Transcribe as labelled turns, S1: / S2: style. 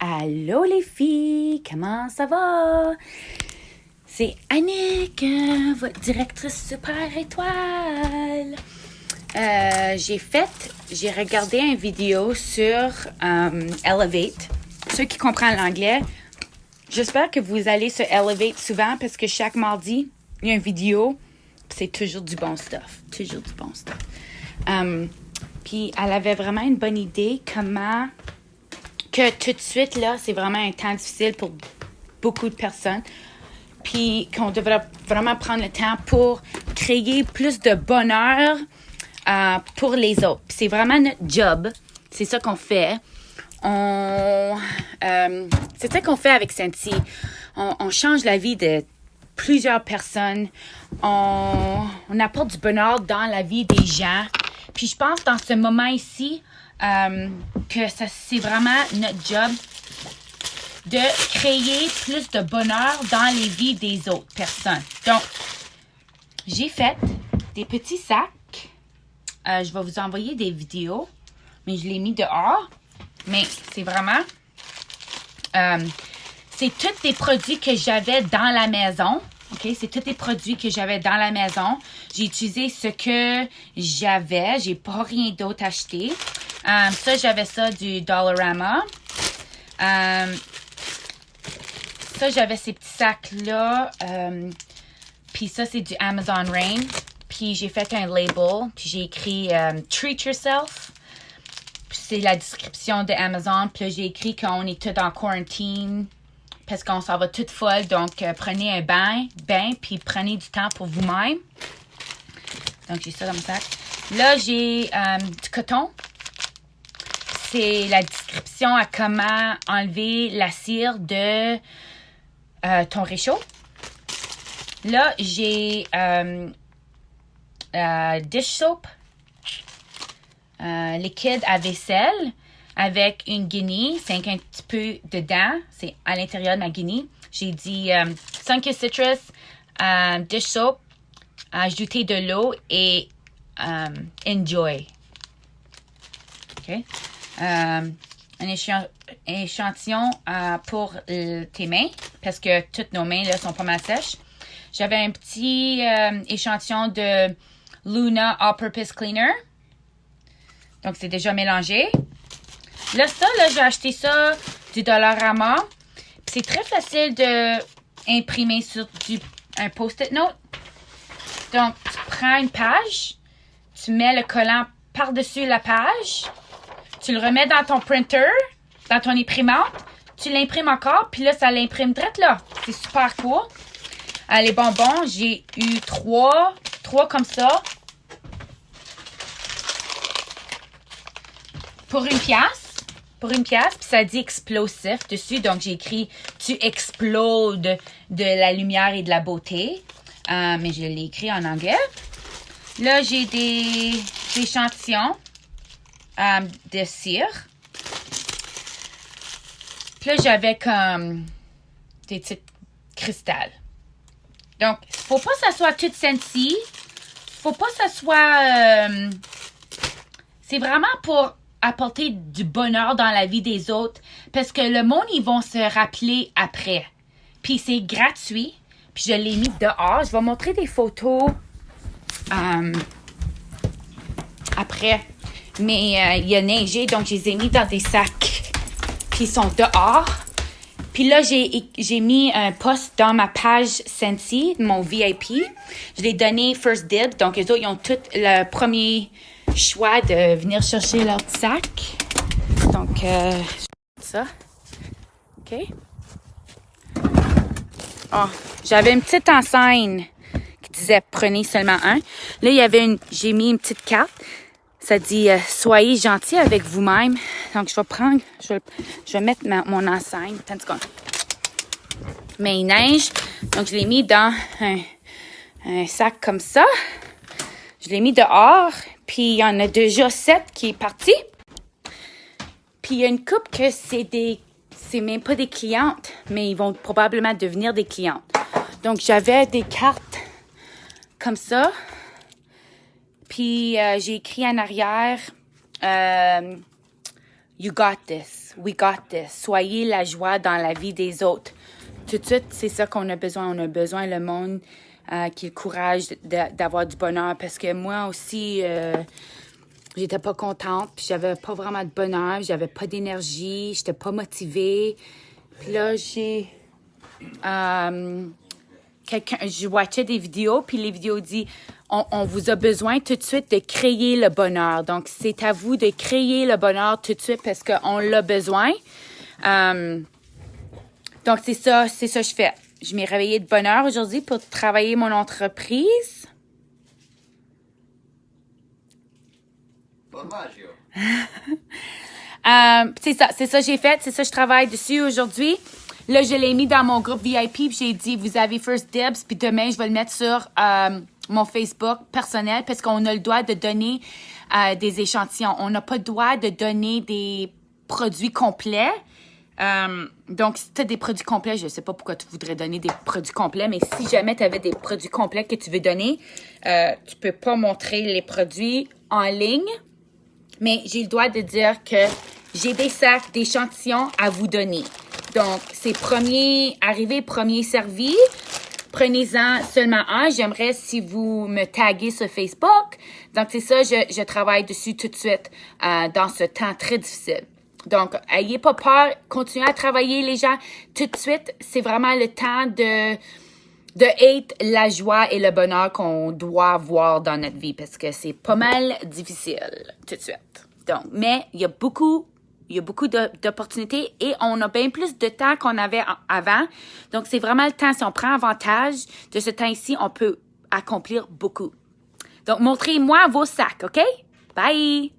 S1: Allô les filles, comment ça va? C'est Annick, votre directrice super étoile. J'ai regardé une vidéo sur Elevate. Ceux qui comprennent l'anglais, j'espère que vous allez sur Elevate souvent parce que chaque mardi, il y a une vidéo. C'est toujours du bon stuff. Toujours du bon stuff. Puis elle avait vraiment une bonne idée comment que tout de suite, là, c'est vraiment un temps difficile pour beaucoup de personnes. Puis qu'on devrait vraiment prendre le temps pour créer plus de bonheur pour les autres. Puis c'est vraiment notre job. C'est ça qu'on fait. C'est ça qu'on fait avec Senti. On change la vie de plusieurs personnes. On apporte du bonheur dans la vie des gens. Puis je pense dans ce moment ici que c'est vraiment notre job de créer plus de bonheur dans les vies des autres personnes. Donc, j'ai fait des petits sacs. Je vais vous envoyer des vidéos, mais je l'ai mis dehors. Mais c'est vraiment... c'est tous des produits que j'avais dans la maison. OK? C'est tous des produits que j'avais dans la maison. J'ai utilisé ce que j'avais. J'ai pas rien d'autre acheté. Ça, j'avais ça du Dollarama. Ça, j'avais ces petits sacs-là. Puis ça, c'est du Amazon Rain. Puis j'ai fait un label. Puis j'ai écrit Treat Yourself. Puis c'est la description de Amazon. Puis là, j'ai écrit qu'on est tous en quarantine. Parce qu'on s'en va toute folle. Donc, prenez un bain. Puis prenez du temps pour vous-même. Donc, j'ai ça dans mon sac. Là, j'ai du coton. C'est la description à comment enlever la cire de ton réchaud. Là, j'ai dish soap, liquide à vaisselle avec une guinée. C'est un petit peu dedans. C'est à l'intérieur de ma guinée. J'ai dit Sunkist Citrus, dish soap, ajouter de l'eau et enjoy. OK? Un échantillon pour tes mains parce que toutes nos mains là sont pas mal sèches. J'avais un petit échantillon de Luna All-Purpose Cleaner. Donc, c'est déjà mélangé. Là, j'ai acheté ça du Dollarama. Puis c'est très facile de imprimer sur un post-it note. Donc, tu prends une page, tu mets le collant par-dessus la page, tu le remets dans ton printer, dans ton imprimante, tu l'imprimes encore, puis là, ça l'imprime direct là. C'est super cool. Les bonbons, j'ai eu trois comme ça. Pour une pièce. Puis ça dit explosif dessus. Donc, j'ai écrit « Tu explodes de la lumière et de la beauté ». Mais je l'ai écrit en anglais. Là, j'ai des échantillons de cire. Puis là, j'avais comme des petits cristals. Donc, faut pas que ça soit tout Senti. Faut pas que ça soit... c'est vraiment pour apporter du bonheur dans la vie des autres. Parce que le monde, ils vont se rappeler après. Puis c'est gratuit. Puis je l'ai mis dehors. Je vais montrer des photos après. Mais il y a neigé, donc je les ai mis dans des sacs. Puis ils sont dehors. Puis là, j'ai mis un post dans ma page Senti, mon VIP. Je l'ai donné First Dibs. Donc, eux autres, ils ont tout le premier choix de venir chercher leur petit sac. Donc, ça. OK. Oh, j'avais une petite enseigne qui disait « Prenez seulement un ». Là, j'ai mis une petite carte. Ça dit « Soyez gentil avec vous-même ». Donc, je vais mettre mon enseigne. Attends une seconde. Mais il neige. Donc, je l'ai mis dans un sac comme ça. Je l'ai mis dehors. Puis, il y en a déjà 7 qui est parti. Puis, il y a une couple que c'est même pas des clientes, mais ils vont probablement devenir des clientes. Donc, j'avais des cartes comme ça. Puis, j'ai écrit en arrière, You got this. this. We got this. Soyez la joie dans la vie des autres. Tout de suite, c'est ça qu'on a besoin. On a besoin, le monde, qui ait le courage d'avoir du bonheur. Parce que moi aussi, j'étais pas contente. Puis j'avais pas vraiment de bonheur. J'avais pas d'énergie. J'étais pas motivée. Puis là, je watchais des vidéos, puis les vidéos disent on vous a besoin tout de suite de créer le bonheur. Donc, c'est à vous de créer le bonheur tout de suite parce qu'on l'a besoin. Donc, c'est ça que je fais. Je m'ai réveillée de bonne heure aujourd'hui pour travailler mon entreprise.
S2: Bon Maggio.
S1: C'est ça que j'ai fait. C'est ça que je travaille dessus aujourd'hui. Là, je l'ai mis dans mon groupe VIP, puis j'ai dit, vous avez First Dibs, puis demain, je vais le mettre sur mon Facebook personnel parce qu'on a le droit de donner des échantillons. On n'a pas le droit de donner des produits complets. Donc, si tu as des produits complets, je ne sais pas pourquoi tu voudrais donner des produits complets, mais si jamais tu avais des produits complets que tu veux donner, tu peux pas montrer les produits en ligne, mais j'ai le droit de dire que j'ai des sacs d'échantillons à vous donner. Donc, c'est premier arrivé, premier servi. Prenez-en seulement un. J'aimerais si vous me taguez sur Facebook. Donc, c'est ça, je travaille dessus tout de suite dans ce temps très difficile. Donc, ayez pas peur. Continuez à travailler, les gens. Tout de suite, c'est vraiment le temps de être la joie et le bonheur qu'on doit avoir dans notre vie parce que c'est pas mal difficile tout de suite. Donc, mais il y a beaucoup d'opportunités et on a bien plus de temps qu'on avait avant. Donc, c'est vraiment le temps. Si on prend avantage de ce temps-ci, on peut accomplir beaucoup. Donc, montrez-moi vos sacs, OK? Bye!